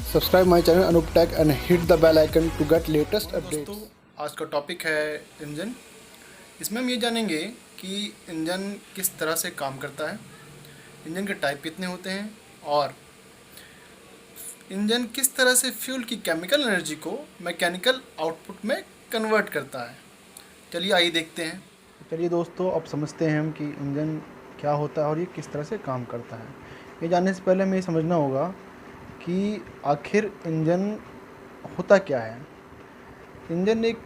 Subscribe my channel Anoop tech and hit the bell icon to get latest updates. दोस्तों, आज का topic है engine. इसमें हम ये जानेंगे कि इंजन किस तरह से काम करता है, इंजन के टाइप कितने होते हैं और इंजन किस तरह से फ्यूल की केमिकल एनर्जी को मैकेनिकल आउटपुट में कन्वर्ट करता है। चलिए आइए देखते हैं। चलिए दोस्तों, अब समझते हैं हम कि इंजन क्या होता है और ये किस तरह से काम करता है। ये जानने से पहले हमें ये समझना होगा कि आखिर इंजन होता क्या है। इंजन एक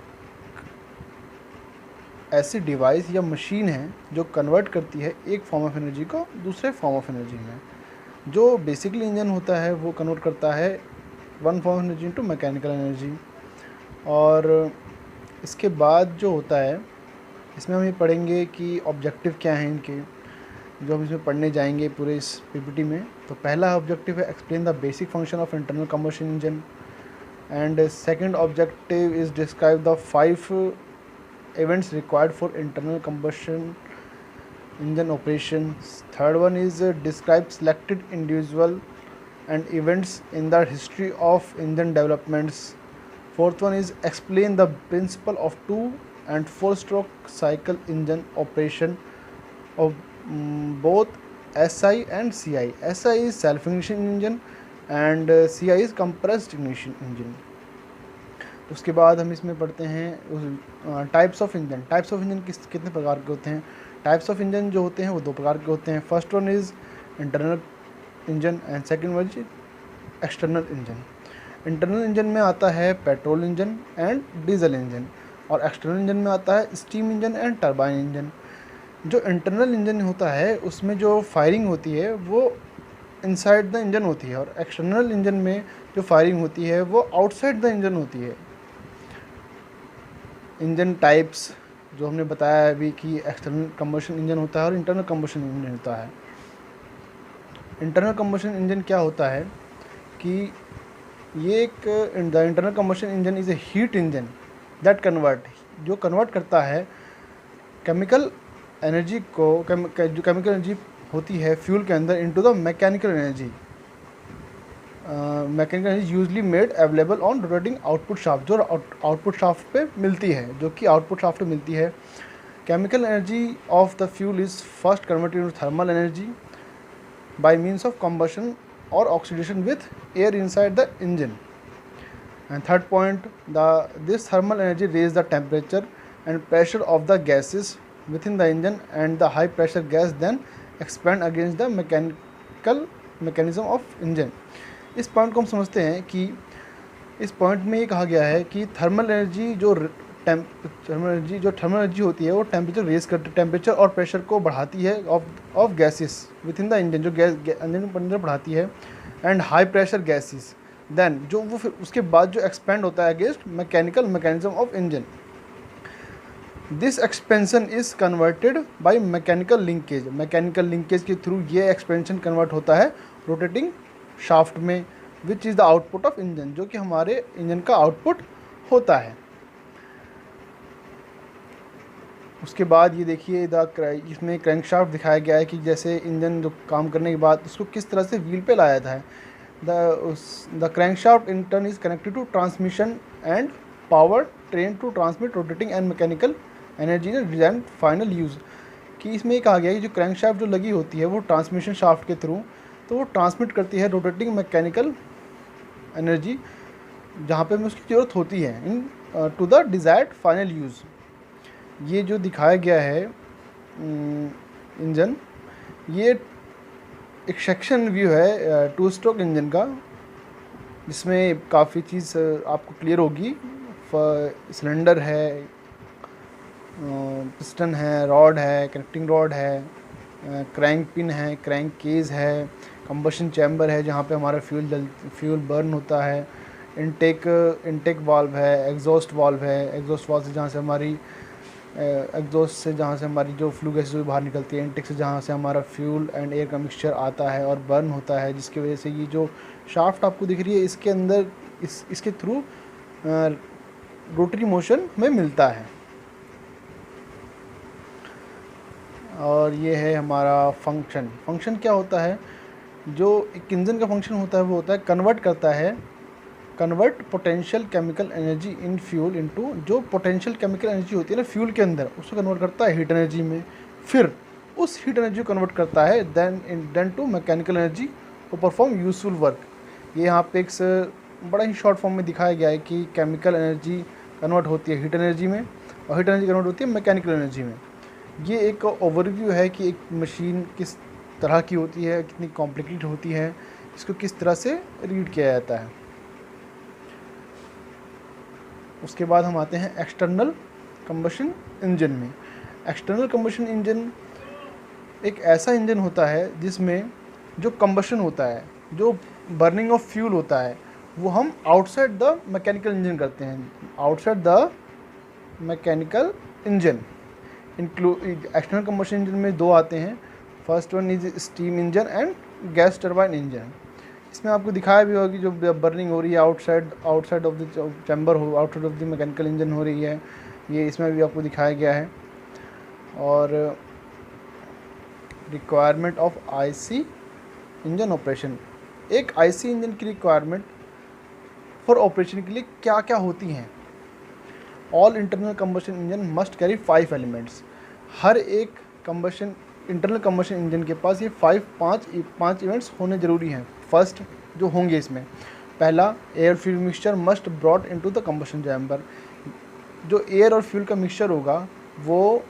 ऐसी डिवाइस या मशीन है जो कन्वर्ट करती है एक फॉर्म ऑफ एनर्जी को दूसरे फॉर्म ऑफ एनर्जी में। जो बेसिकली इंजन होता है वो कन्वर्ट करता है one form of energy into mechanical energy. और इसके बाद जो होता है, इसमें हम ये पढ़ेंगे कि ऑब्जेक्टिव क्या हैं इनके, जो हम इसमें पढ़ने जाएंगे पूरे इस पीपीटी में। तो पहला ऑब्जेक्टिव है explain the basic function of internal combustion engine, and second objective is describe the 5 events required for internal combustion engine operations. Third one is describe selected individual and events in the history of engine developments. Fourth one is explain the principle of 2 and 4 stroke cycle engine operation of both SI and CI. SI is self ignition engine and CI is compressed ignition engine. उसके बाद हम इसमें पढ़ते हैं types of engine. Types of engine कितने प्रकार के होते हैं। टाइप्स ऑफ इंजन जो होते हैं वो 2 प्रकार के होते हैं। First one is internal engine and second one is external engine. Internal engine में आता है petrol engine and diesel engine, और एक्सटर्नल इंजन में आता है steam engine and turbine engine. जो इंटरनल इंजन होता है उसमें जो फायरिंग होती है वो इनसाइड द इंजन होती है, और एक्सटर्नल इंजन में जो फायरिंग होती है वो आउटसाइड द इंजन होती है। इंजन टाइप्स जो हमने बताया है अभी कि एक्सटर्नल कंबशन इंजन होता है और इंटरनल कंबशन इंजन होता है। इंटरनल कंबशन इंजन क्या होता है कि ये एक the internal combustion engine is a heat engine that convert, जो कन्वर्ट करता है केमिकल एनर्जी को, जो केमिकल एनर्जी होती है फ्यूल के अंदर, into the mechanical energy. Mechanical energy usually made available on rotating output shaft, जो आउटपुट शाफ्ट पे मिलती है, जो कि आउटपुट शाफ्ट पे मिलती है। Chemical energy of the fuel is first converted into thermal energy by means of combustion और oxidation with air inside the engine. And third point, this thermal energy raise the temperature and pressure of the gases within the engine, and the high pressure gas then expand against the mechanical mechanism of engine. इस point को हम समझते हैं कि इस point में ये कहा गया है कि थर्मल एनर्जी जो थर्मल एनर्जी होती है वो टेम्परेचर रेज करती, टेम्परेचर और प्रेशर को बढ़ाती है of gases within the engine, जो गैस इंजन के अंदर बढ़ाती है। And high pressure gases then जो वो फिर उसके बाद जो एक्सपेंड होता है against mechanical mechanism of engine. This expansion is converted by mechanical linkage. Mechanical linkage के थ्रू ये एक्सपेंशन कन्वर्ट होता है रोटेटिंग शाफ्ट में, which is the output of engine, जो कि हमारे इंजन का आउटपुट होता है। उसके बाद ये देखिए इसमें क्रैंकशाफ्ट दिखाया गया है कि जैसे इंजन जो काम करने के बाद उसको किस तरह से व्हील पे लाया था। The crankshaft in turn is connected to transmission and power train to transmit rotating and mechanical energy in design final use. कि इसमें ये कहा गया है कि जो क्रैंकशाफ्ट जो लगी होती है वो ट्रांसमिशन शाफ्ट के थ्रू तो वो ट्रांसमिट करती है रोटेटिंग मैकेनिकल एनर्जी जहाँ पे हमें उसकी ज़रूरत होती है into the desired final use. ये जो दिखाया गया है इंजन, ये एक सेक्शन व्यू है 2 स्ट्रोक इंजन का, जिसमें काफ़ी चीज़ आपको क्लियर होगी। सिलेंडर है, पिस्टन है, रॉड है, कनेक्टिंग रॉड है, क्रैंक पिन है, क्रैंक केज है, कंबशन चैम्बर है जहाँ पे हमारा फ्यूल बर्न होता है, इनटेक वाल्व है, एग्जॉस्ट वाल्व है, एग्जॉस्ट वाल्व से जहाँ से हमारी जो फ्लू गैसेस बाहर निकलती है, इनटेक से जहाँ से हमारा फ्यूल एंड एयर का मिक्सचर आता है और बर्न होता है, जिसकी वजह से ये जो शाफ्ट आपको दिख रही है इसके अंदर इसके थ्रू रोटरी मोशन में मिलता है। और ये है हमारा फंक्शन क्या होता है। जो एक इंजन का फंक्शन होता है वो होता है convert potential chemical energy in fuel into, जो पोटेंशियल केमिकल एनर्जी होती है ना फ्यूल के अंदर, उसको कन्वर्ट करता है हीट एनर्जी में, फिर उस हीट एनर्जी को कन्वर्ट करता है then to mechanical energy to perform useful work. ये यहाँ पे एक बड़ा ही शॉर्ट फॉर्म में दिखाया गया है कि केमिकल एनर्जी कन्वर्ट होती है हीट एनर्जी में और हीट एनर्जी कन्वर्ट होती है मैकेनिकल एनर्जी में। ये एक ओवरव्यू है कि एक मशीन किस तरह की होती है, कितनी कॉम्प्लिकेटेड होती है, इसको किस तरह से रीड किया जाता है। उसके बाद हम आते हैं एक्सटर्नल कंबशन इंजन में। एक्सटर्नल कंबशन इंजन एक ऐसा इंजन होता है जिसमें जो कंबशन होता है, जो बर्निंग ऑफ फ्यूल होता है, वो हम आउटसाइड द मैकेनिकल इंजन करते हैं। Outside the mechanical engine external combustion engine में दो आते हैं। First one is steam engine and gas turbine engine. इसमें आपको दिखाया भी होगा कि जो बर्निंग हो रही है आउटसाइड ऑफ द चैम्बर हो, outside of the mechanical engine हो रही है, ये इसमें भी आपको दिखाया गया है। और requirement of IC engine operation, एक आईसी इंजन की रिक्वायरमेंट फॉर ऑपरेशन के लिए क्या क्या होती हैं। All internal combustion engine must carry 5 elements. हर एक इंटरनल कंबशन इंजन के पास ये पाँच इवेंट्स होने ज़रूरी हैं। फर्स्ट जो होंगे इसमें, पहला air fuel mixture must brought into the combustion chamber. जो एयर और फ्यूल का मिक्सचर होगा वो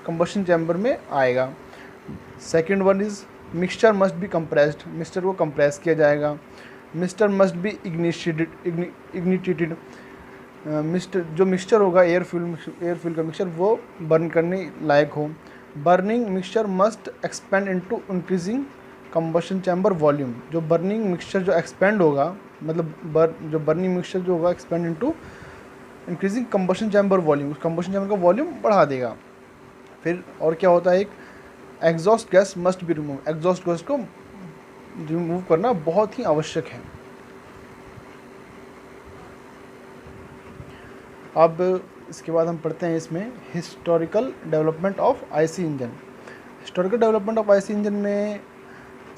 कंबशन चैम्बर में आएगा। Second one is mixture must be compressed, mixture को कंप्रेस किया जाएगा। मिक्सचर मस्ट बी इग्निटेटेड, जो मिक्सचर होगा एयर फ्यूल का मिक्सचर वो बर्न करने लायक हो। Burning mixture must expand into increasing combustion chamber volume, जो बर्निंग मिक्सचर जो एक्सपेंड होगा, मतलब जो बर्निंग मिक्सचर जो होगा expand into increasing combustion chamber volume, उस कंबशन चैम्बर का वॉल्यूम बढ़ा देगा। फिर और क्या होता है, एक exhaust gas must be remove, exhaust gas को रिमूव करना बहुत ही आवश्यक है। अब इसके बाद हम पढ़ते हैं इसमें historical development of IC engine. Historical development of IC engine में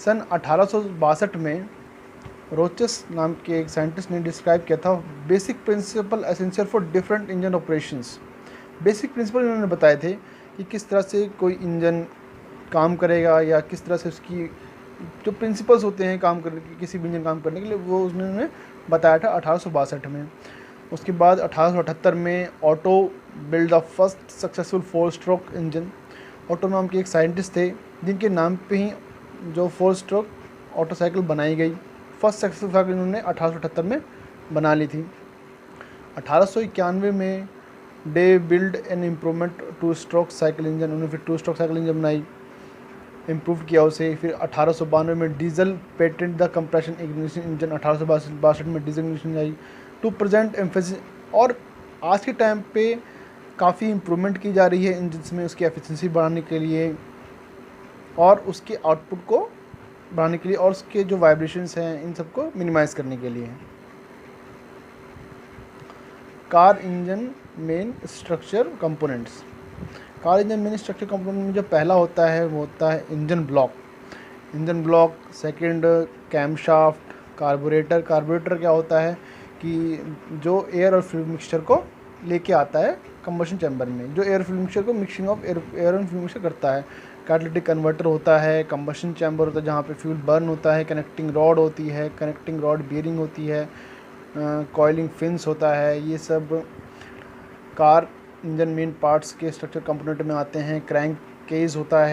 सन 1862 में रोचेस नाम के एक साइंटिस्ट ने डिस्क्राइब किया था basic principle essential for different engine operations. Basic principle उन्होंने बताए थे कि किस तरह से कोई इंजन काम करेगा या किस तरह से उसकी जो प्रिंसिपल्स होते हैं काम करने के, किसी भी इंजन काम करने के लिए, वो उन्होंने बताया था 1862 में। उसके बाद 1878 में auto build the first successful 4 stroke engine. Auto नाम के एक साइंटिस्ट थे जिनके नाम पे ही जो 4 स्ट्रोक ऑटो साइकिल बनाई गई। फर्स्ट सक्सेसफुल साइकिल उन्होंने 1878 में बना ली थी। 1891 में they build an improvement 2 stroke cycle engine, उन्होंने फिर 2 स्ट्रोक साइकिल इंजन बनाई, इम्प्रूव किया उसे। फिर 1892 में Diesel patent the compression ignition engine, 1862 में Diesel ignition I to present emphasis. और आज के टाइम पे काफ़ी इम्प्रूवमेंट की जा रही है इंजन्स में, उसकी एफिशिएंसी बढ़ाने के लिए और उसके आउटपुट को बढ़ाने के लिए और उसके जो वाइब्रेशंस हैं इन सबको मिनिमाइज़ करने के लिए। Car engine main structure components. Car engine main structure component में जो पहला होता है वो होता है engine block. Second camshaft, carburettor. Carburettor क्या होता है कि जो एयर और फ्यूल मिक्सचर को लेके आता है कंबशन चैम्बर में, जो एयर फ्यूल मिक्सचर को mixing of air and fuel mixture करता है। कैटालिटिक कन्वर्टर होता है, कंबशन चैम्बर होता है जहाँ पे फ्यूल बर्न होता है, कनेक्टिंग रॉड होती है, कनेक्टिंग रॉड बियरिंग होती है, कॉइलिंग फिन्स होता है। ये सब कार इंजन मेन पार्ट्स के स्ट्रक्चर कंपोनेंट में आते हैं। क्रैंक केज होता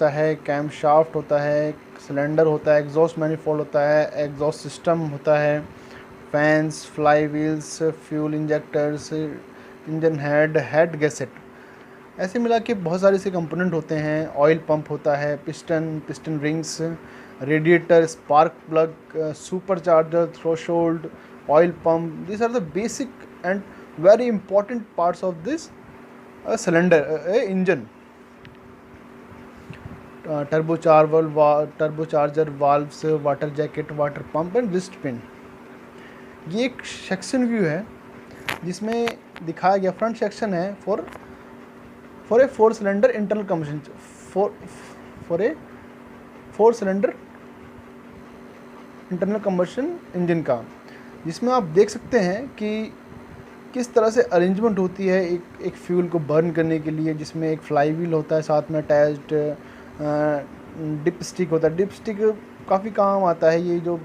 है, कैम शाफ्ट होता है, सिलेंडर होता है, एग्जॉस्ट मैनिफोल्ड होता है, एग्जॉस्ट सिस्टम होता है, fans, fly wheels, fuel injectors, engine head gadget. ऐसे मिला के बहुत सारे से कंपोनेंट होते हैं। ऑयल पंप होता है, piston rings, radiator, spark plug, supercharger, threshold, oil pump. These are the basic and very important parts of this engine. Turbocharger, valves, water jacket, water pump and wrist pin। ये एक section view है जिसमें दिखाया गया, front section है for a 4 cylinder internal combustion, for a 4 cylinder internal combustion engine का, जिसमें आप देख सकते हैं कि किस तरह से अरेंजमेंट होती है एक फ्यूल को बर्न करने के लिए, जिसमें एक फ्लाई व्हील होता है साथ में अटैच्ड, डिप स्टिक होता है। डिप स्टिक काफ़ी काम आता है, ये जो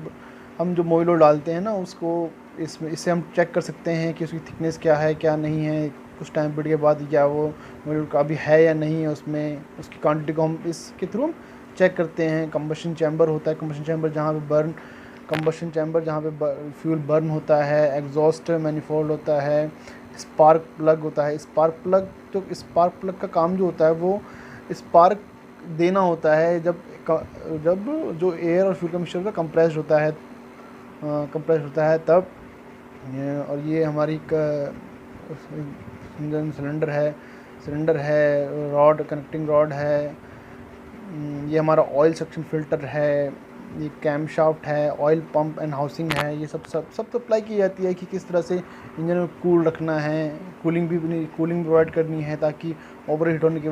हम जो मोइलो डालते हैं ना उसको, इससे हम चेक कर सकते हैं कि उसकी थिकनेस क्या है क्या नहीं है, कुछ टाइम पीरियड के बाद क्या वो मोइलो का अभी है या नहीं है उसमें, उसकी क्वांटिटी को हम इसके थ्रू हम चेक करते हैं। कंबशन चैम्बर होता है, कंबशन चैम्बर जहाँ पे फ्यूल बर्न होता है, एग्जॉस्ट मैनिफोल्ड होता है, स्पार्क प्लग होता है। स्पार्क प्लग का काम जो होता है वो स्पार्क देना होता है जब जो एयर और फ्यूल का मिक्सचर का कंप्रेस्ड होता है तब। और ये हमारी इंजन सिलेंडर है, रॉड, कनेक्टिंग रॉड है, ये हमारा ऑयल सक्शन फिल्टर है, ये कैम शाफ्ट है, ऑयल पंप एंड हाउसिंग है। ये सब अप्लाई की जाती है कि किस तरह से इंजन में कूल रखना है, कूलिंग प्रोवाइड करनी है ताकि ओवरहीट होने की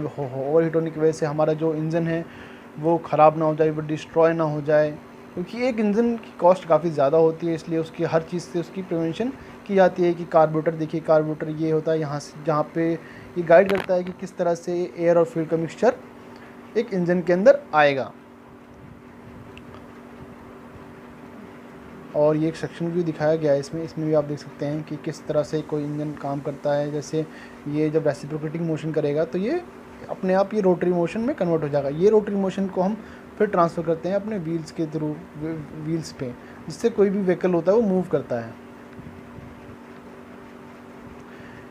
वजह से हमारा जो इंजन है वो ख़राब ना हो जाए, वो डिस्ट्रॉय ना हो जाए। क्योंकि एक इंजन की कॉस्ट काफ़ी ज़्यादा होती है, इसलिए उसकी हर चीज़ से उसकी प्रिवेंशन की जाती है। कि कार्बोरेटर देखिए, कार्बोरेटर ये होता है यहाँ से जहाँ पे ये गाइड करता है कि किस तरह से एयर और फ्यूल का मिक्सचर एक इंजन के अंदर आएगा। और ये एक सेक्शन व्यू दिखाया गया है इसमें भी आप देख सकते हैं कि किस तरह से कोई इंजन काम करता है। जैसे ये जब रेसिप्रोकेटिंग मोशन करेगा तो ये अपने आप ये रोटरी मोशन में कन्वर्ट हो जाएगा। ये रोटरी मोशन को हम फिर ट्रांसफ़र करते हैं अपने व्हील्स के थ्रू, व्हील्स पे, जिससे कोई भी व्हीकल होता है वो मूव करता है।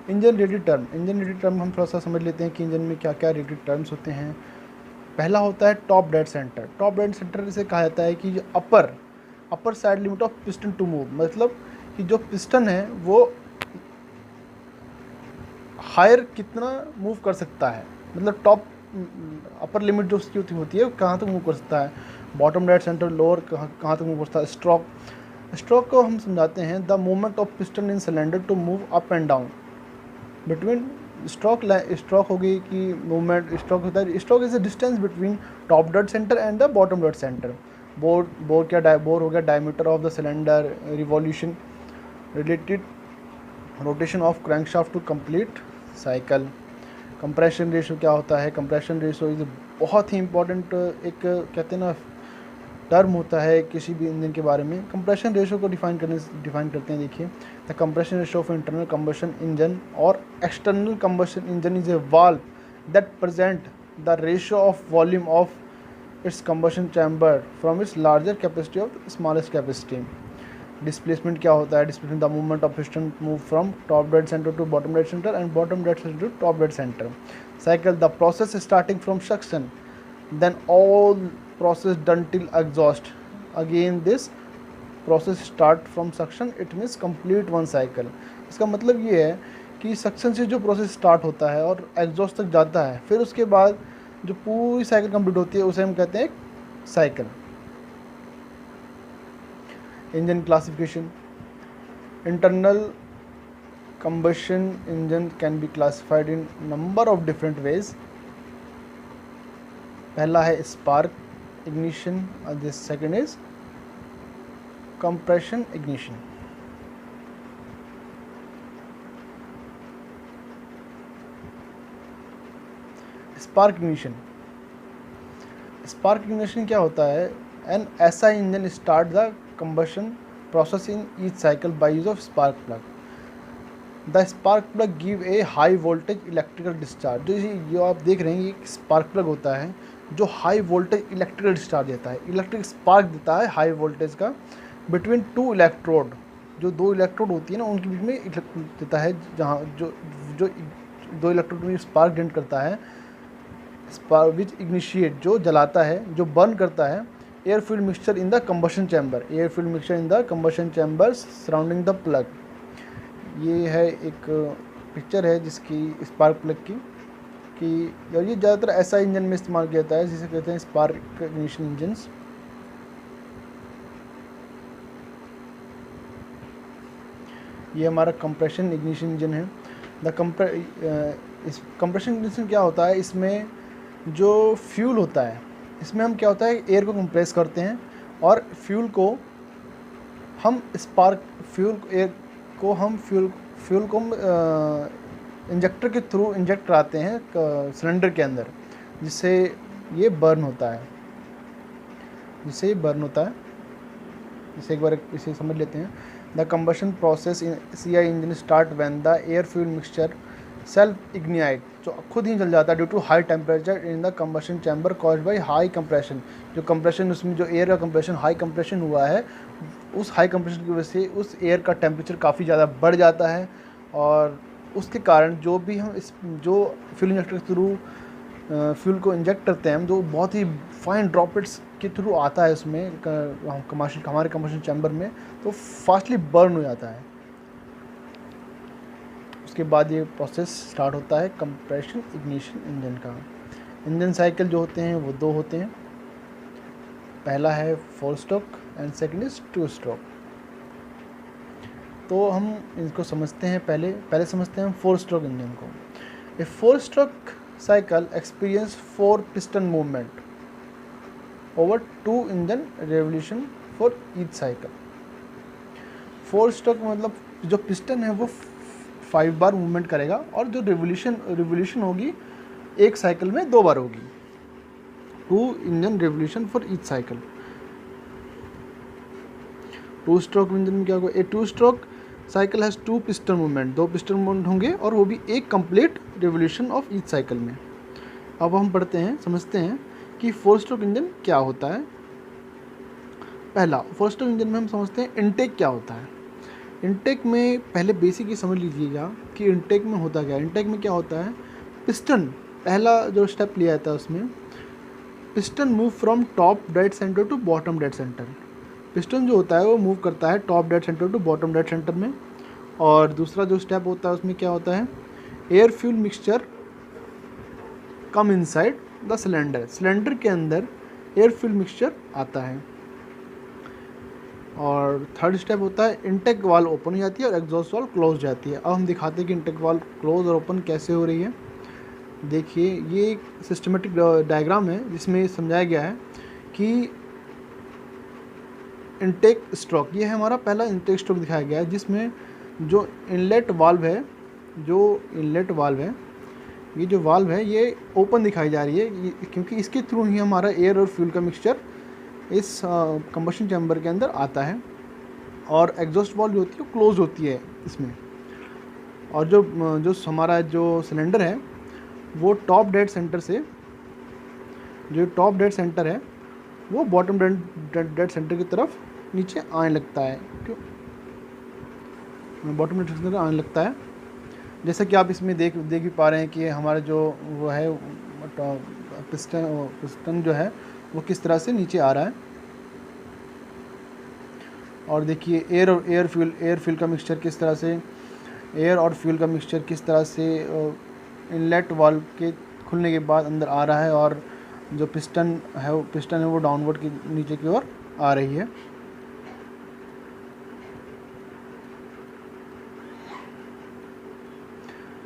इंजन रेडी टर्म हम थोड़ा सा समझ लेते हैं कि इंजन में क्या क्या रेडी टर्म्स होते हैं। पहला होता है top dead centre. Top dead centre से कहा जाता है कि जो upper side limit of piston to move, मतलब कि जो पिस्टन है वो हायर कितना मूव कर सकता है, मतलब टॉप अपर लिमिट जो उसकी होती है कहाँ तक मूव कर सकता है। बॉटम डेड सेंटर लोअर कहाँ तक मूव कर सकता है। स्ट्रोक को हम समझाते हैं the movement of piston in cylinder to move up and down between. Stroke होगी कि मूवमेंट, स्ट्रोक होता है, stroke is the distance between top dead centre and the bottom dead centre. Bore हो गया diameter of the cylinder, revolution related rotation of crankshaft to complete cycle. Compression ratio क्या होता है। Compression ratio is बहुत ही important एक कहते हैं ना टर्म होता है किसी भी इंजन के बारे में। कंप्रेशन रेशो को डिफाइन करते हैं। देखिए, the compression ratio of internal combustion engine और external combustion engine is a valve that present the ratio of volume of its combustion chamber from its larger capacity of the smallest capacity. Displacement क्या होता है। Displacement the movement of piston move from top dead center to bottom dead center and bottom dead center to top dead center. Cycle the process starting from suction, then all process done till exhaust. Again this process start from suction, it means complete one cycle. इसका मतलब ये है कि suction से जो process start होता है और एग्जॉस्ट तक जाता है, फिर उसके बाद जो पूरी साइकिल कंप्लीट होती है उसे हम कहते हैं cycle. Engine classification. Internal combustion engine can be classified in number of different ways. पहला है spark ignition, the second is compression ignition. Spark ignition क्या होता है। एन ऐसा engine start the combustion process in each cycle by use of spark plug. The spark plug give a high voltage electrical discharge. जो आप देख रहे हैं ये स्पार्क प्लग होता है जो हाई वोल्टेज इलेक्ट्रिकल डिस्चार्ज देता है, इलेक्ट्रिक स्पार्क देता है हाई वोल्टेज का बिटवीन टू इलेक्ट्रोड। जो दो इलेक्ट्रोड होती है ना उनके बीच में देता है, जहाँ जो दो इलेक्ट्रोड में स्पार्क जनरेट करता है। विच इग्निशिएट जो जलाता है, जो बर्न करता है air fuel mixture in the combustion chamber surrounding the plug. ये है एक पिक्चर है जिसकी स्पार्क प्लग की और ये ज़्यादातर ऐसा इंजन में इस्तेमाल किया जाता है जिसे कहते हैं स्पार्क इग्निशन इंजन्स। ये हमारा कंप्रेशन इग्निशन इंजन है। कंप्रेशन इग्निशन क्या होता है, इसमें जो फ्यूल होता है इसमें हम क्या होता है, एयर को कंप्रेस करते हैं और फ्यूल को हम फ्यूल को इंजेक्टर के थ्रू इंजेक्ट कराते हैं सिलेंडर के अंदर, जिससे ये बर्न होता है। जिससे एक बार इसे समझ लेते हैं। The combustion process in CI engine start when the air fuel mixture self ignite, जो खुद ही जल जाता है due to high temperature in the combustion chamber caused by high compression. जो कंप्रेशन, उसमें जो एयर का कंप्रेशन, हाई कंप्रेशन हुआ है, उस हाई कंप्रेशन की वजह से उस एयर का टेम्परेचर काफ़ी ज़्यादा बढ़ जाता है, और उसके कारण जो भी हम जो फ्यूल इंजेक्टर के थ्रू फ्यूल को इंजेक्ट करते हैं हम, जो बहुत ही फाइन ड्रॉपलेट्स के थ्रू आता है उसमें हमारे कंबशन चैम्बर में, तो फास्टली बर्न हो जाता है। उसके बाद ये प्रोसेस स्टार्ट होता है कंप्रेशन इग्निशन इंजन का। इंजन साइकिल जो होते हैं वो 2 होते हैं। पहला है 4 stroke and second is 2 stroke. तो हम इनको समझते हैं, पहले समझते हैं हम 4 स्ट्रोक इंजन को। ए 4 stroke cycle experience 4 piston movement over 2 engine revolution for each cycle। 4 stroke मतलब जो पिस्टन है वो 5 बार मूवमेंट करेगा, और जो रिवोल्यूशन होगी एक साइकिल में 2 बार होगी। 2 engine revolution for each cycle. 2 stroke engine में क्या होगा, ए 2 stroke cycle has 2 piston movement, 2 piston movement होंगे, और वो भी एक complete revolution of each cycle में। अब हम समझते हैं कि 4 स्ट्रोक इंजन क्या होता है। पहला, 4 स्ट्रोक इंजन में हम समझते हैं इनटेक क्या होता है। इनटेक में पहले बेसिक ही समझ लीजिएगा कि इनटेक में होता क्या है। इनटेक में क्या होता है, पिस्टन, पहला जो स्टेप लिया जाता है उसमें, piston move from top dead centre to bottom dead centre. Piston जो होता है वो मूव करता है top dead centre to bottom dead centre में। और दूसरा जो स्टेप होता है उसमें क्या होता है, air fuel mixture come inside the cylinder. Cylinder के अंदर एयर फ्यूल मिक्सचर आता है। और थर्ड स्टेप होता है इनटेक वाल्व ओपन हो जाती है और एग्जॉस्ट वाल्व क्लोज जाती है। अब हम दिखाते हैं कि इनटेक वाल्व क्लोज और ओपन कैसे हो रही है। देखिए, ये एक सिस्टमेटिक डायग्राम है जिसमें समझाया गया है कि इनटेक स्ट्रोक, ये है हमारा पहला इनटेक स्ट्रोक दिखाया गया है, जिसमें जो इनलेट वाल्व है, ये जो वाल्व है ये ओपन दिखाई जा रही है, क्योंकि इसके थ्रू ही हमारा एयर और फ्यूल का मिक्सचर इस कंबशन चैम्बर के अंदर आता है। और एग्जॉस्ट वाल्व जो होती है वो क्लोज होती है इसमें। और जो हमारा जो सिलेंडर है वो टॉप डेड सेंटर है वो बॉटम डेड सेंटर की तरफ नीचे आने लगता है। क्यों बॉटम डेड सेंटर आने लगता है, जैसा कि आप इसमें देख भी पा रहे हैं कि हमारा जो वो है पिस्टन जो है वो किस तरह से नीचे आ रहा है। और देखिए एयर फ्यूल का मिक्सचर किस तरह से, एयर और फ्यूल का मिक्सचर किस तरह से इनलेट वाल्व के खुलने के बाद अंदर आ रहा है, और जो पिस्टन है वो डाउनवर्ड की नीचे की ओर आ रही है।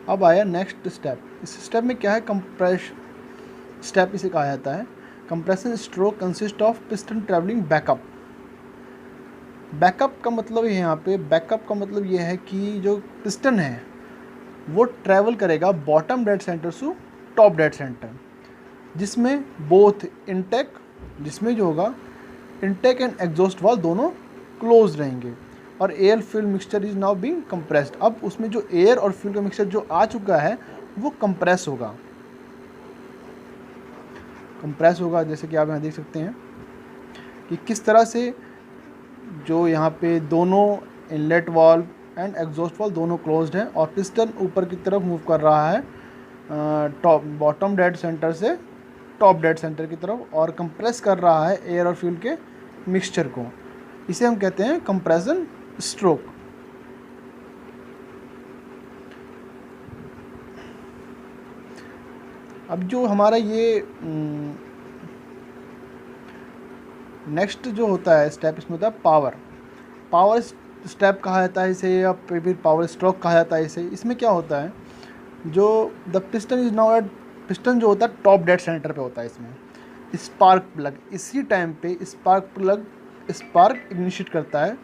अब आया नेक्स्ट स्टेप। इस स्टेप में क्या है, कंप्रेशन स्टेप इसे कहा जाता है। Compression stroke consist of piston travelling backup. Backup का मतलब है, यहाँ पे बैकअप का मतलब ये है कि जो पिस्टन है वो ट्रैवल करेगा bottom dead centre to top dead centre, जिसमें बोथ इनटेक, जिसमें जो होगा इनटेक एंड एग्जॉस्ट वाल्व दोनों क्लोज रहेंगे, और air fuel mixture is now being compressed. अब उसमें जो एयर और फ्यूल का मिक्सचर जो आ चुका है वो कंप्रेस होगा। जैसे कि आप यहाँ देख सकते हैं कि किस तरह से जो यहाँ पे दोनों inlet valve and exhaust valve दोनों क्लोज्ड हैं, और पिस्टन ऊपर की तरफ मूव कर रहा है बॉटम डेड सेंटर से टॉप डेड सेंटर की तरफ, और कंप्रेस कर रहा है एयर और फ्यूल के मिक्सचर को। इसे हम कहते हैं कंप्रेशन स्ट्रोक। अब जो हमारा ये नेक्स्ट जो होता है स्टेप, इसमें होता है पावर स्टेप कहा जाता है इसे, या फिर पावर स्ट्रोक कहा जाता है इसे। इसमें क्या होता है, जो the piston is now at, piston जो होता है टॉप डेड सेंटर पे होता है इसमें, स्पार्क प्लग, इसी टाइम पे स्पार्क इनिशिएट करता है,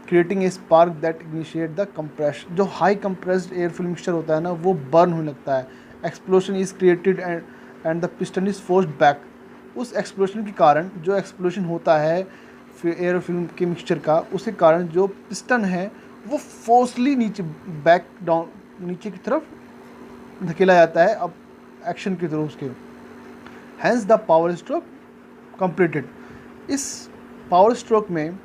creating a spark that initiate the compression. जो high compressed air fuel mixture होता है ना, वो बर्न होने लगता है। Explosion is created and the piston is forced back. उस एक्सप्लोजन के कारण, जो एक्सप्लोजन होता है एयर फ्यूल के मिक्सचर का, उसके कारण जो पिस्टन है वो फोर्सली नीचे बैक डाउन नीचे की तरफ धकेला जाता है अब एक्शन की तरफ उसके। Hence the power stroke completed. इस पावर स्ट्रोक में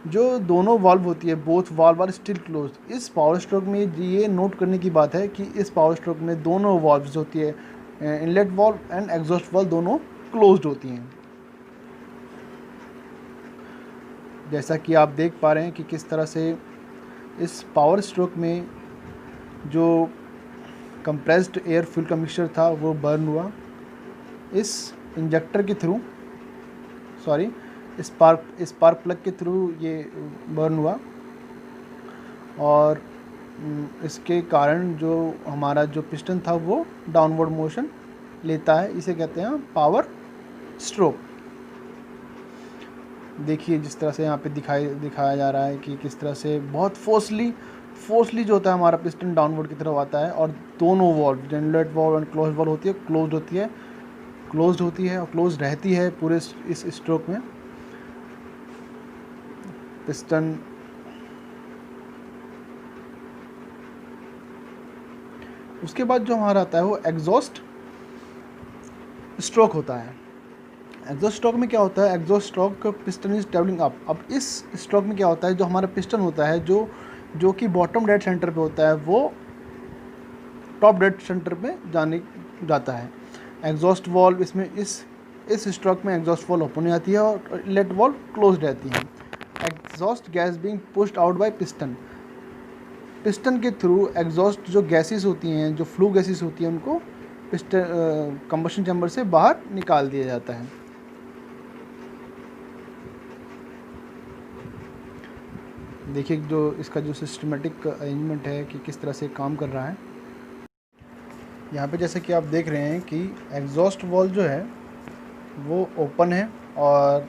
जो दोनों वाल्व होती है, both valve are still closed. इस पावर स्ट्रोक में ये नोट करने की बात है कि इस पावर स्ट्रोक में दोनों वाल्व्स होती है, inlet valve and exhaust valve, दोनों क्लोज्ड होती हैं। जैसा कि आप देख पा रहे हैं कि किस तरह से इस पावर स्ट्रोक में जो कंप्रेस्ड एयर फ्यूल का मिक्सचर था वो बर्न हुआ। इस इंजेक्टर के थ्रू, सॉरी, स्पार्क प्लग के थ्रू ये बर्न हुआ, और इसके कारण जो हमारा जो पिस्टन था वो डाउनवर्ड मोशन लेता है। इसे कहते हैं पावर स्ट्रोक। देखिए जिस तरह से यहाँ पे दिखाया जा रहा है कि किस तरह से बहुत फोर्सली जो होता है हमारा पिस्टन डाउनवर्ड की तरफ आता है, और दोनों valve, inlet valve and close valve होती है, क्लोज्ड होती है और क्लोज रहती है पूरे इस स्ट्रोक में। पिस्टन उसके बाद जो हमारा आता है वो एग्जॉस्ट स्ट्रोक होता है। एग्जॉस्ट स्ट्रोक में क्या होता है, exhaust stroke piston is travelling up. अब इस स्ट्रोक में क्या होता है, जो हमारा पिस्टन होता है जो कि बॉटम डेड सेंटर पे होता है, वो टॉप डेड सेंटर पे जाता है। एग्जॉस्ट वॉल्व इसमें इस स्ट्रोक में एग्जॉस्ट वॉल्व ओपन हो जाती है और इनलेट वॉल्व क्लोज रहती है। Exhaust gas being pushed out by piston के थ्रू एग्जॉस्ट जो गैसेस होती हैं, जो फ्लू गैसेस होती हैं, उनको पिस्टन कंबशन चैम्बर से बाहर निकाल दिया जाता है। देखिए जो इसका जो सिस्टमेटिक अरेंजमेंट है कि किस तरह से काम कर रहा है। यहाँ पे जैसे कि आप देख रहे हैं कि एग्जॉस्ट वॉल्व जो है वो ओपन है और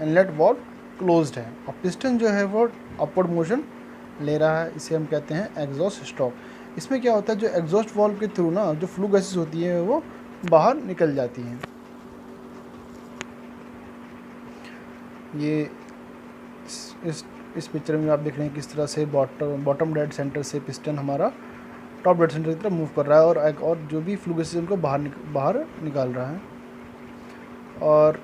इनलेट वॉल्व क्लोज्ड है, और पिस्टन जो है वो अपवर्ड मोशन ले रहा है। इसे हम कहते हैं एग्जॉस्ट स्ट्रोक। इसमें क्या होता है, जो एग्जॉस्ट वॉल्व के थ्रू ना जो फ्लू गैसेस होती है वो बाहर निकल जाती हैं। ये इस पिक्चर में आप देख रहे हैं किस तरह से बॉटम डेड सेंटर से पिस्टन हमारा टॉप डेड सेंटर की तरफ मूव कर रहा है, और जो भी फ्लू गैसेस उनको बाहर निकाल रहा है। और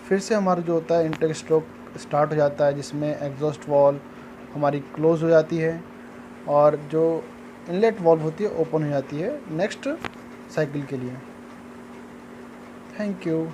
फिर से हमारा जो होता है इनटेक स्ट्रोक स्टार्ट हो जाता है, जिसमें एग्जॉस्ट वॉल्व हमारी क्लोज हो जाती है और जो इनलेट वॉल्व होती है ओपन हो जाती है नेक्स्ट साइकिल के लिए। Thank you.